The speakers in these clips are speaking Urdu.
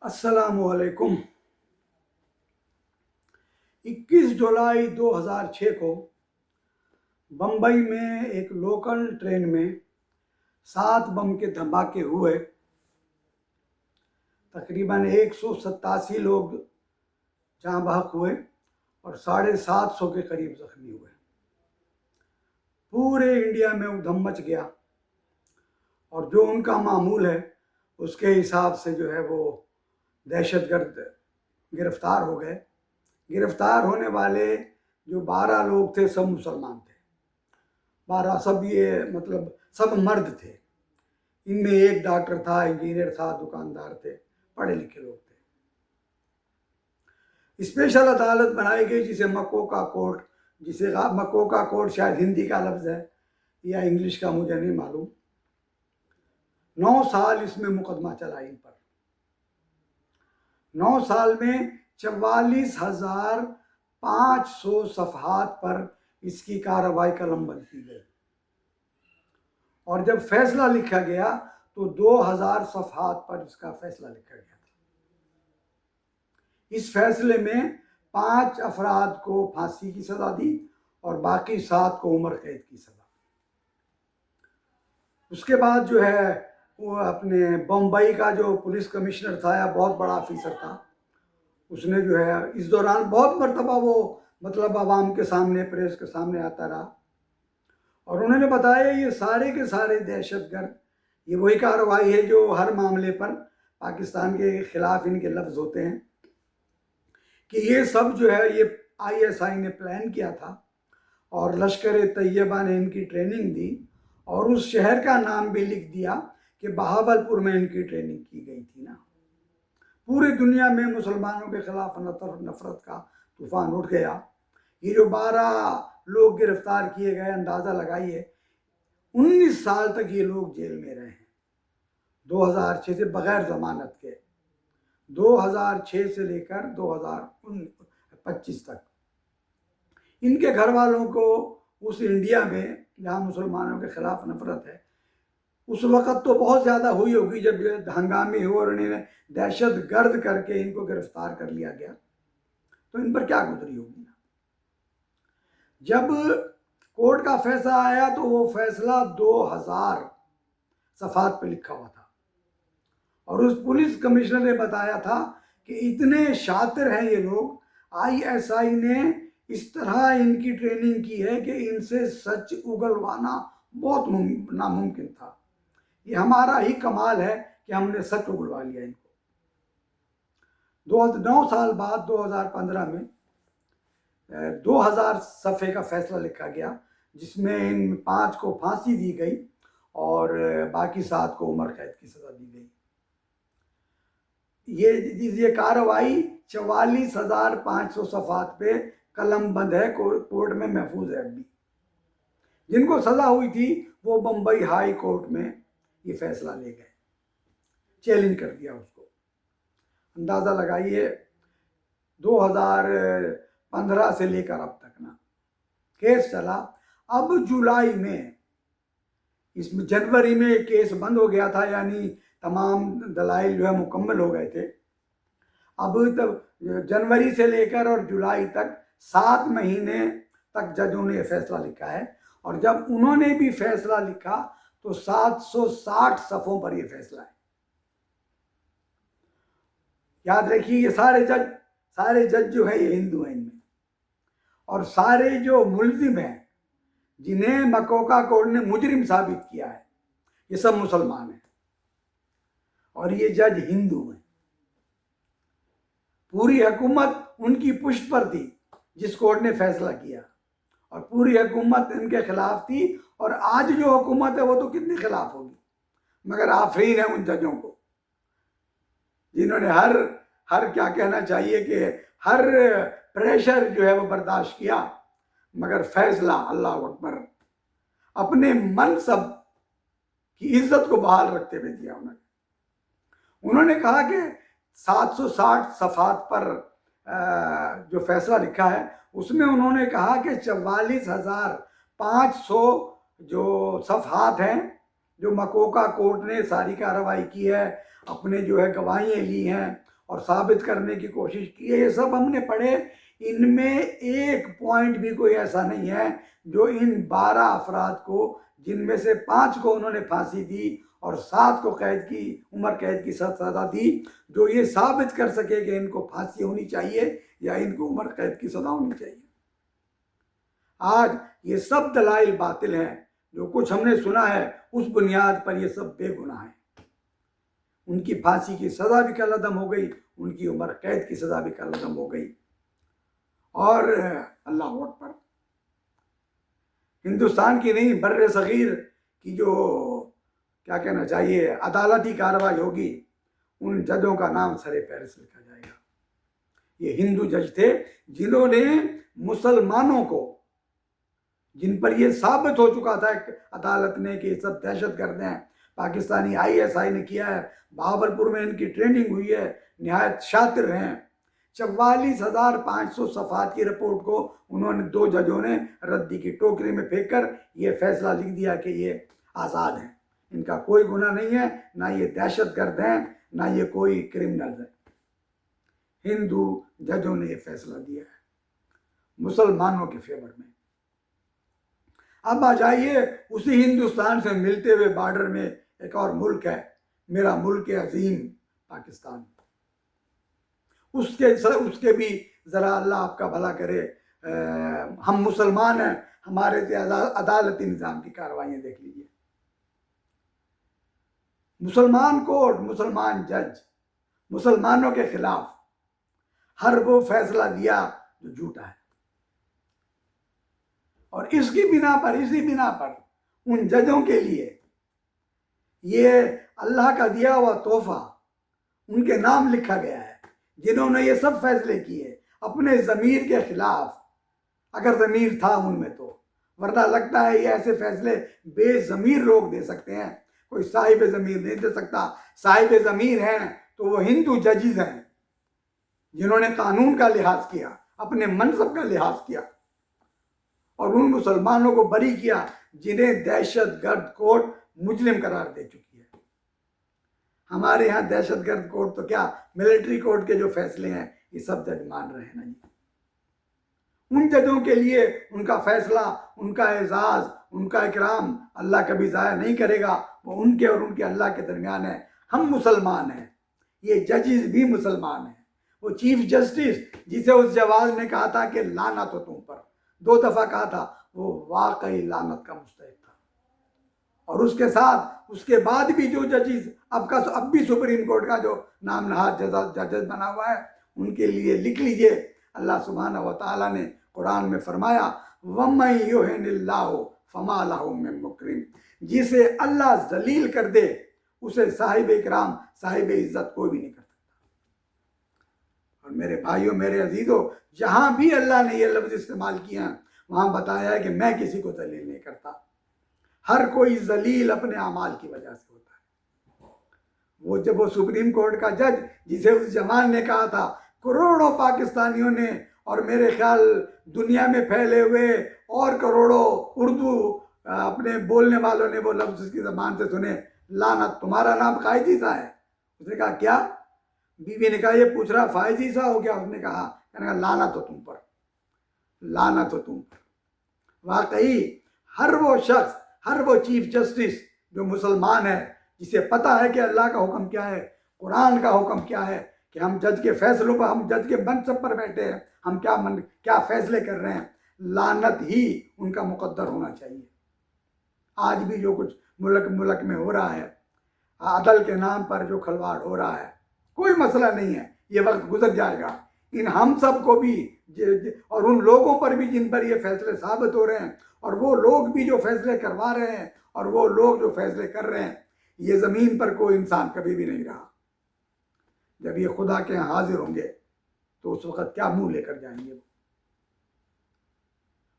السلام علیکم۔ 21 جولائی 2006 کو بمبئی میں ایک لوکل ٹرین میں 7 بم کے دھماکے ہوئے۔ تقریباً 187 لوگ جاں بحق ہوئے اور 750 کے قریب زخمی ہوئے۔ پورے انڈیا میں ادھم مچ گیا اور جو ان کا معمول ہے اس کے حساب سے جو ہے وہ دہشت گرد گرفتار ہو گئے۔ گرفتار ہونے والے جو 12 لوگ تھے سب مسلمان تھے۔ 12 سب مرد تھے۔ ان میں ایک ڈاکٹر تھا، انجینئر تھا، دکاندار تھے، پڑھے لکھے لوگ تھے۔ اسپیشل عدالت بنائی گئی جسے مکوکا کورٹ، مکوکا کورٹ شاید ہندی کا لفظ ہے یا انگلش کا، مجھے نہیں معلوم۔ 9 سال اس میں مقدمہ چلا ان پر۔ 9 سال میں 44,500 صفحات پر اس کی کارروائی قلم بند کی گئی، اور جب فیصلہ لکھا گیا تو 2,000 صفحات پر اس کا فیصلہ لکھا گیا تھا۔ اس فیصلے میں 5 افراد کو پھانسی کی سزا دی اور باقی 7 کو عمر قید کی سزا۔ اس کے بعد جو ہے وہ اپنے بمبئی کا جو پولیس کمشنر تھا یا بہت بڑا آفیسر تھا، اس نے جو ہے اس دوران بہت مرتبہ وہ عوام کے سامنے، پریس کے سامنے آتا رہا، اور انہوں نے بتایا یہ سارے کے سارے دہشت گرد، یہ وہی کارروائی ہے جو ہر معاملے پر پاکستان کے خلاف ان کے لفظ ہوتے ہیں، کہ یہ سب جو ہے یہ ISI نے پلان کیا تھا اور لشکر طیبہ نے ان کی ٹریننگ دی، اور اس شہر کا نام بھی لکھ دیا کہ بہاولپور میں ان کی ٹریننگ کی گئی تھی نا۔ پوری دنیا میں مسلمانوں کے خلاف نفرت کا طوفان اٹھ گیا۔ یہ جو 12 لوگ گرفتار کیے گئے، اندازہ لگائیے 19 سال تک یہ لوگ جیل میں رہے ہیں، 2006 سے بغیر ضمانت کے، 2006 سے لے کر 2025 تک۔ ان کے گھر والوں کو اس انڈیا میں جہاں مسلمانوں کے خلاف نفرت ہے، اس وقت تو بہت زیادہ ہوئی ہوگی جب ہنگامے ہوئے اور انہیں دہشت گرد کر کے ان کو گرفتار کر لیا گیا، تو ان پر کیا گزری ہوگی نا۔ جب کورٹ کا فیصلہ آیا تو وہ فیصلہ 2,000 صفحات پہ لکھا ہوا تھا، اور اس پولیس کمشنر نے بتایا تھا کہ اتنے شاطر ہیں یہ لوگ، ISI نے اس طرح ان کی ٹریننگ کی ہے کہ ان سے سچ اگلوانا بہت ناممکن تھا۔ یہ ہمارا ہی کمال ہے کہ ہم نے سچ اگلوا لیا ان کو۔ 9 سال بعد 2015 میں 2,000 صفحے کا فیصلہ لکھا گیا، جس میں ان 5 کو پھانسی دی گئی اور باقی 7 کو عمر قید کی سزا دی گئی۔ یہ کارروائی 44,500 صفحات پہ قلم بند ہے، کورٹ میں محفوظ ہے ابھی۔ جن کو سزا ہوئی تھی وہ بمبئی ہائی کورٹ میں یہ فیصلہ لے گئے، چیلنج کر دیا اس کو۔ اندازہ لگائیے 2015 سے لے کر اب تک نا کیس چلا۔ اب جولائی میں، اس میں جنوری میں کیس بند ہو گیا تھا، یعنی تمام دلائل جو ہے مکمل ہو گئے تھے۔ اب جنوری سے لے کر اور جولائی تک 7 مہینے تک ججوں نے یہ فیصلہ لکھا ہے، اور جب انہوں نے بھی فیصلہ لکھا تو 760 صفحوں پر یہ فیصلہ ہے۔ یاد رکھیے یہ سارے جج جو ہیں یہ ہندو ہیں ان میں، اور سارے جو ملزم ہیں جنہیں مکوکا کورٹ نے مجرم ثابت کیا ہے یہ سب مسلمان ہیں، اور یہ جج ہندو ہیں۔ پوری حکومت ان کی پشت پر تھی جس کورٹ نے فیصلہ کیا، اور پوری حکومت ان کے خلاف تھی، اور آج جو حکومت ہے وہ تو کتنی خلاف ہوگی، مگر آفرین ہے ان ججوں کو جنہوں نے ہر کیا کہنا چاہیے کہ ہر پریشر جو ہے وہ برداشت کیا، مگر فیصلہ اللہ اکبر اپنے منصب کی عزت کو بحال رکھتے ہوئے دیا۔ انہوں نے کہا کہ 760 صفحات پر جو فیصلہ لکھا ہے اس میں انہوں نے کہا کہ 44,500 جو صفحات ہیں جو مکوکا کورٹ نے ساری کارروائی کی ہے، اپنے جو ہے گواہیاں لی ہیں، اور ثابت کرنے کی کوشش کی ہے، یہ سب ہم نے پڑھے. ان میں ایک پوائنٹ بھی کوئی ایسا نہیں ہے جو ان 12 افراد کو، جن میں سے 5 کو انہوں نے پھانسی دی اور 7 کو قید کی عمر قید کی سزا دی، جو یہ ثابت کر سکے کہ ان کو پھانسی ہونی چاہیے یا ان کو عمر قید کی سزا ہونی چاہیے. آج یہ سب دلائل باطل ہیں. جو کچھ ہم نے سنا ہے اس بنیاد پر یہ سب بے گناہ ہیں. ان کی پھانسی کی سزا بھی کالعدم ہو گئی، ان کی عمر قید کی سزا بھی کالعدم ہو گئی. اور اللہ اکبر، ہندوستان کی نہیں بر صغیر کی جو کیا کہنا چاہیے عدالتی کارروائی ہوگی، ان ججوں کا نام سر فہرست لکھا جائے گا. یہ ہندو جج تھے جنہوں نے مسلمانوں کو، جن پر یہ ثابت ہو چکا تھا عدالت نے کہ یہ سب دہشت گرد ہیں، پاکستانی ISI نے کیا ہے، بہاولپور میں ان کی ٹریننگ ہوئی ہے، نہایت شاطر ہیں. 44,500 صفحات کی رپورٹ کو انہوں نے 2 ججوں نے ردی کی ٹوکری میں پھینک کر یہ فیصلہ لکھ دیا کہ یہ آزاد ہیں، ان کا کوئی گناہ نہیں ہے، نہ یہ دہشت گرد ہیں، نہ یہ کوئی کرمنل ہے. ہندو ججوں نے یہ فیصلہ دیا ہے مسلمانوں کے فیور میں. اب آ جائیے اسی ہندوستان سے ملتے ہوئے بارڈر میں ایک اور ملک ہے، میرا ملک عظیم پاکستان. اس کے بھی ذرا اللہ آپ کا بھلا کرے. ہم مسلمان ہیں، ہمارے عدالتی نظام کی کارروائیاں دیکھ لیجیے. مسلمان کورٹ، مسلمان جج مسلمانوں کے خلاف ہر وہ فیصلہ دیا جو جھوٹا ہے، اور اسی بنا پر ان ججوں کے لیے یہ اللہ کا دیا ہوا تحفہ ان کے نام لکھا گیا ہے، جنہوں نے یہ سب فیصلے کیے اپنے ضمیر کے خلاف، اگر ضمیر تھا ان میں تو. ورنہ لگتا ہے یہ ایسے فیصلے بے ضمیر لوگ دے سکتے ہیں، کوئی صاحب ضمیر نہیں دے سکتا. صاحب ضمیر ہیں تو وہ ہندو ججز ہیں جنہوں نے قانون کا لحاظ کیا، اپنے منصب کا لحاظ کیا، اور ان مسلمانوں کو بری کیا جنہیں دہشت گرد کورٹ مجرم قرار دے چکی ہے. ہمارے یہاں دہشت گرد کورٹ تو کیا، ملٹری کورٹ کے جو فیصلے ہیں یہ سب جج مان رہے ہیں نا جی. ان ججوں کے لیے ان کا فیصلہ، ان کا اعزاز، ان کا اکرام اللہ کبھی ضائع نہیں کرے گا. وہ ان کے اور ان کے اللہ کے درمیان ہے. ہم مسلمان ہیں، یہ ججز بھی مسلمان ہیں. وہ چیف جسٹس جسے اس جواز نے کہا تھا کہ لعنت ہو تم پر، 2 دفعہ کہا تھا، وہ واقعی لعنت کا مستحق تھا. اور اس کے ساتھ اس کے بعد بھی جو ججز اب بھی سپریم کورٹ کا جو نام نہاد ججز بنا ہوا ہے، ان کے لیے لکھ لیجئے اللہ سبحانہ و تعالیٰ نے قرآن میں فرمایا وَمَن يُهِنِ اللَّهُ فَمَا لَهُ مِن مُكْرِمٍ، جسے اللہ ذلیل کر دے اسے صاحب اکرام، صاحب عزت کوئی بھی نہیں کر سکتا. اور میرے بھائیوں، میرے عزیزوں، جہاں بھی اللہ نے یہ لفظ استعمال کیا وہاں بتایا ہے کہ میں کسی کو ذلیل نہیں کرتا. ہر کوئی ذلیل اپنے اعمال کی وجہ سے ہوتا ہے. جب وہ سپریم کورٹ کا جج جسے اس جوان نے کہا تھا، کروڑوں پاکستانیوں نے اور میرے خیال دنیا میں پھیلے ہوئے اور کروڑوں اردو اپنے بولنے والوں نے وہ لفظ اس کی زبان سے سنے، لعنت، تمہارا نام قائدی سا ہے. اس نے کہا کیا؟ بیوی نے کہا یہ پوچھ رہا فائزی سا ہو گیا؟ اس نے کہا لعنت ہو تم پر، لعنت ہو تم پر. واقعی ہر وہ شخص، ہر وہ چیف جسٹس جو مسلمان ہے، جسے پتہ ہے کہ اللہ کا حکم کیا ہے، قرآن کا حکم کیا ہے، کہ ہم جج کے فیصلوں پر، ہم جج کے منصب پر بیٹھے ہیں، ہم کیا فیصلے کر رہے ہیں، لعنت ہی ان کا مقدر ہونا چاہیے. آج بھی جو کچھ ملک میں ہو رہا ہے، عدل کے نام پر جو کھلواڑ ہو رہا ہے، کوئی مسئلہ نہیں ہے، یہ وقت گزر جائے گا. ہم سب کو بھی اور ان لوگوں پر بھی جن پر یہ فیصلے ثابت ہو رہے ہیں، اور وہ لوگ بھی جو فیصلے کروا رہے ہیں، اور وہ لوگ جو فیصلے کر رہے ہیں، یہ زمین پر کوئی انسان کبھی بھی نہیں رہا. جب یہ خدا کے یہاں حاضر ہوں گے تو اس وقت کیا منہ لے کر جائیں گے؟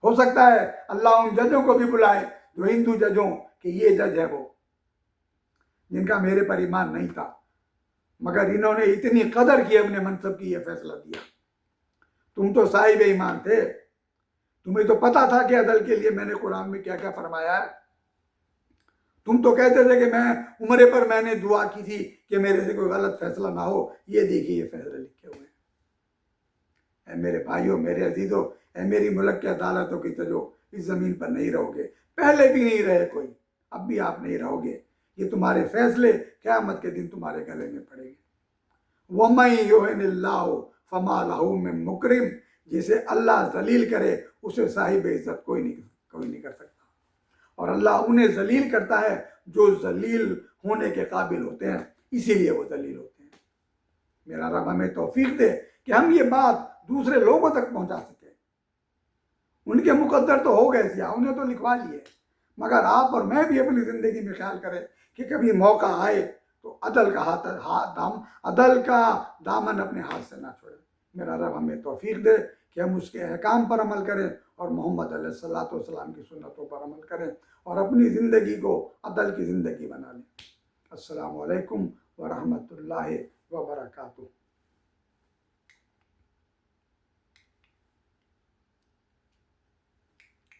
ہو سکتا ہے اللہ ان ججوں کو بھی بلائے جو ہندو ججوں کہ یہ جج ہے وہ جن کا میرے پر ایمان نہیں تھا، مگر انہوں نے اتنی قدر کی اپنے منصب کی، یہ فیصلہ دیا. تم تو صاحب ایمان تھے، تمہیں تو پتا تھا کہ عدل کے لیے میں نے قرآن میں کیا کیا فرمایا ہے. تم تو کہتے تھے کہ میں عمرے پر میں نے دعا کی تھی کہ میرے سے کوئی غلط فیصلہ نہ ہو، یہ دیکھیے یہ فیصلے لکھے ہوئے ہیں۔ اے میرے بھائیوں، میرے عزیزوں، اے میری ملک کے عدالتوں کی جو اس زمین پر نہیں رہو گے، پہلے بھی نہیں رہے کوئی، اب بھی آپ نہیں رہو گے، یہ تمہارے فیصلے قیامت کے دن تمہارے گلے میں پڑیں گے۔ وَمَن يُهِنِ اللَّهُ فَمَا لَهُ مِن مُكْرِمٍ، جسے اللہ ذلیل کرے اسے صاحب عزت کوئی نہیں کر سکتا، اور اللہ انہیں ذلیل کرتا ہے جو ذلیل ہونے کے قابل ہوتے ہیں، اسی لیے وہ ذلیل ہوتے ہیں۔ میرا رب ہمیں توفیق دے کہ ہم یہ بات دوسرے لوگوں تک پہنچا سکیں۔ ان کے مقدر تو ہو گئے سیاہ، انہیں تو لکھوا لیے، مگر آپ اور میں بھی اپنی زندگی میں خیال کریں کہ کبھی موقع آئے تو عدل کا دامن اپنے ہاتھ سے نہ چھوڑیں۔ میرا رب ہمیں توفیق دے کہ ہم اس کے احکام پر عمل کریں اور محمد علیہ السلام کی سنتوں پر عمل کریں اور اپنی زندگی کو عدل کی زندگی بنا لیں۔ السلام علیکم ورحمۃ اللہ وبرکاتہ۔